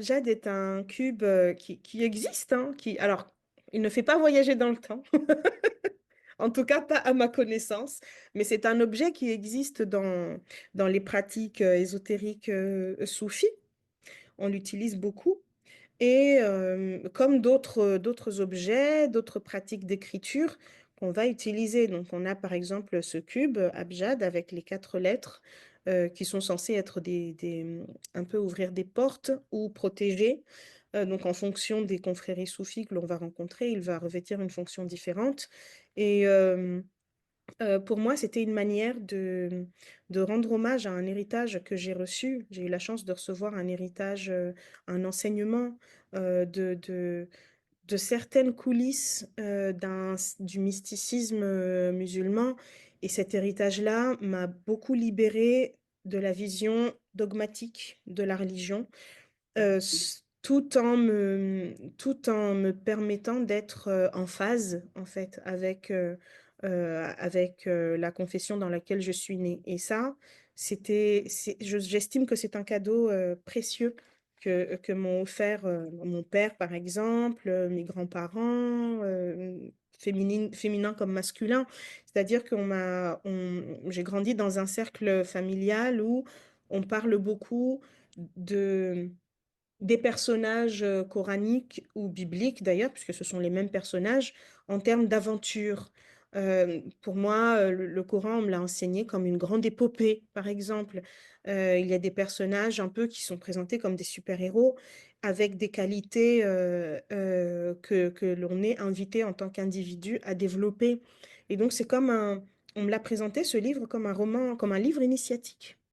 Jade est un cube qui existe, hein, alors, il ne fait pas voyager dans le temps, en tout cas pas à ma connaissance, mais c'est un objet qui existe dans les pratiques ésotériques soufis. On l'utilise beaucoup. Et comme d'autres objets, d'autres pratiques d'écriture qu'on va utiliser. Donc, on a par exemple ce cube abjad avec les quatre lettres qui sont censées être un peu ouvrir des portes ou protéger. Donc, en fonction des confréries soufis que l'on va rencontrer, il va revêtir une fonction différente. Et pour moi, c'était une manière de rendre hommage à un héritage que j'ai reçu. J'ai eu la chance de recevoir un héritage, un enseignement de certaines coulisses du mysticisme musulman. Et cet héritage-là m'a beaucoup libérée de la vision dogmatique de la religion tout en me permettant d'être en phase, en fait, avec la confession dans laquelle je suis née. Et ça, j'estime que c'est un cadeau précieux que m'ont offert mon père, par exemple, mes grands-parents, féminins comme masculins. C'est-à-dire j'ai grandi dans un cercle familial où on parle beaucoup de des personnages coraniques ou bibliques d'ailleurs, puisque ce sont les mêmes personnages, en termes d'aventure. Pour moi, le Coran, on me l'a enseigné comme une grande épopée, par exemple. Il y a des personnages un peu qui sont présentés comme des super-héros avec des qualités que l'on est invité en tant qu'individu à développer. Et donc, on me l'a présenté, ce livre, comme un roman, comme un livre initiatique.